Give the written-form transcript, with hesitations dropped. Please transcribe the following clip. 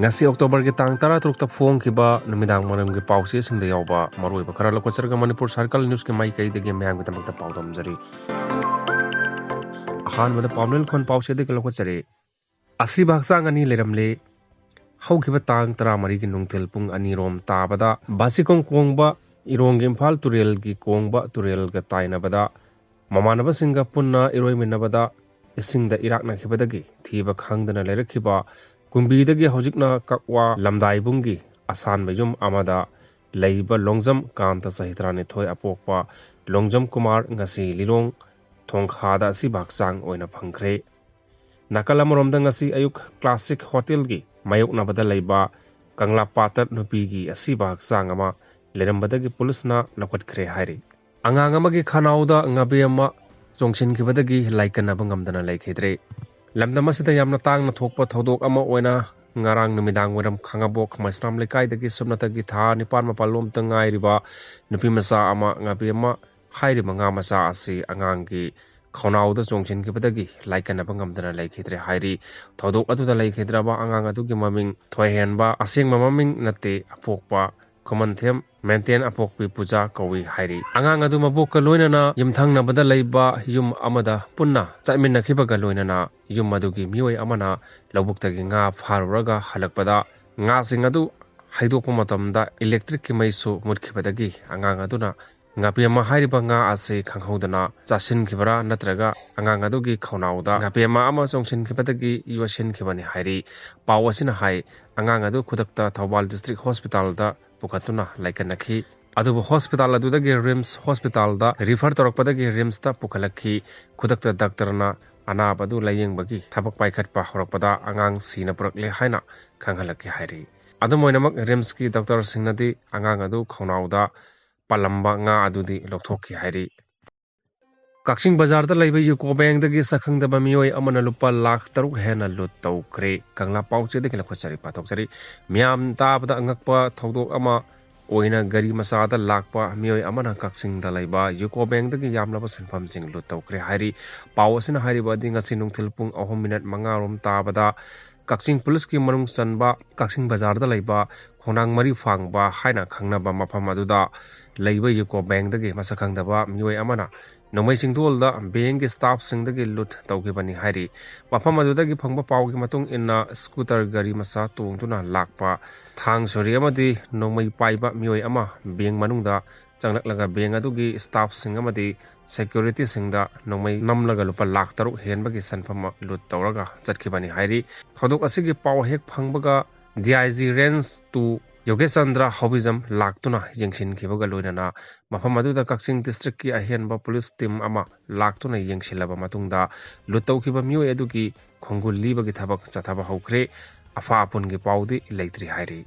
ngasi October ki tang 13 ta phong ki ba numidang maram ki pause sing da yawba maroi ba khara lokwa sarga Manipur Circle News ki mai kai de ge myang ki tamak ta pawdam jari ahan mada pawmel khon pause de lokwa chare asi baksang ani leramle hauki ba tang 13 ki nungtel pung ani rom ta bada basikong kongba irong imphal turel ki kongba turel ga taina bada mamanaba singa punna iroi minabada ising da irak na khibadagi thiba khangdana lerakhiba कुंबीदगी हौजिकना ककवा लमदाइबुंगी आसान मयुम आमादा लैबा लोंगजम कांत सहित्रा ने थोय अपोकपा Longjam Kumar ngasi लिरोंग थोंखादा असि बाक्सांग ओइना फंखरे नाकलमरोमदा ngasi अयुक classic hotel की मायोकनाबदा लैबा कंगला पातर नुपीगी असि बाक्सांग अमा लेरमबदगी पुलिसना लखटखरे हाइरि अंगांग अमगी खनाउदा ngapemma जोंगसिनखिबदगी लाइकनाबा ngamdana leikhidre lamdamasida yamna tangna thokpa thodok ama oina ngarang numidang weram khangabok maisram lekaidagi subnatagi tha nipan mapalom tangai riba nupi masa ama ngapemma hairi manga masa asi angangi Khounao da Ngapemma laikana bangamdana leikhidre hairi thodok atuda leikhidra ba angang atugi maming thoihenba aseng maming nate apokpa Comanthem maintain apokpi puja kawi hairi angang adu mabok loinana yimthang na bada leiba yum amada punna chamin nakhibaga loinana yum madugi mioi amana lobuk-tagi nga pharuraga halakpada nga sing adu haidokpa matamda electric ki maisu mutkhibadagi angang aduna Ngapemma hairiba nga ase khanghodana chasin khibara natraga angang adugi Khounao da Ngapemma ama songinkhibadagi yuasin khibani hairi pawasina hai angang adu khudakta Thawbal district hospital da pukatuna laikanakhi adubu hospital adudagi rims hospital da refer torakpadagi rims ta pukhalakhi khudakta doctorna anabadu layingbagi thabak paikhatpa horakpada angang sina purakle haina khanghalakhi hairi adumoinamak rims ki doctor singnadi angang adu Khounao da palamba nga adudi lokthokhi hairi Kaksing bazar da laiba yuko bank dagi sakhangdaba mioi amana lupa lakh taruk henna lut toukhre kangla pauche de kila khochari pathok chari miam ta bada angakpa thodok ama oina gari masada lakpa mioi amana kaksing da laiba yuko bank dagi yamlaba senpham jing lut toukhre hairi pawasina hairi ba dinga sinung thilpung 3 minute manga rom ta bada Kaksing police ki manung chanba Kaksing bazar da laiba khonang mari phangba haina khangnaba mafam aduda laiba yuko bank dagi masakhangdaba mioi amana Nomai singdol da bank staff singdagi lut tawgibani hairi mafam adudagi phangba pawgi matung inna scooter gari masa tungtuna lakpa thang sori amadi nomai paiba mioi ama bank manungda changlaklaga bank adugi staff sing amadi security singda nomai namlaga lupa lakh taruk henbagi sanfama lut tawraga chatkibani hairi thodok asigi paw hek phangbaga DIG range to Yogesandra Hobizam laktuna yengsin khibaga loinana mafam aduda Kaksing district ki ahenba police team ama laktuna yengsilaba matungda lutawkiba mioi adugi khongul libagi thabak chathaba hokre afa apun gi pawdi leitri hairi